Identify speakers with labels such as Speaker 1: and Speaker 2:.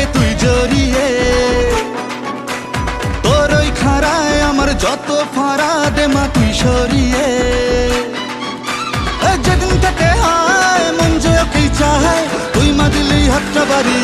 Speaker 1: লাগে তুই জড়িয়ে, তোর ওই খাড়ায় আমার যত ফাড়া দে মা তুই সরিয়ে। যেদিন থেকে হায় মন যে ওকেই চায়, তুই মা দিলেই হাতটা বাড়িয়ে।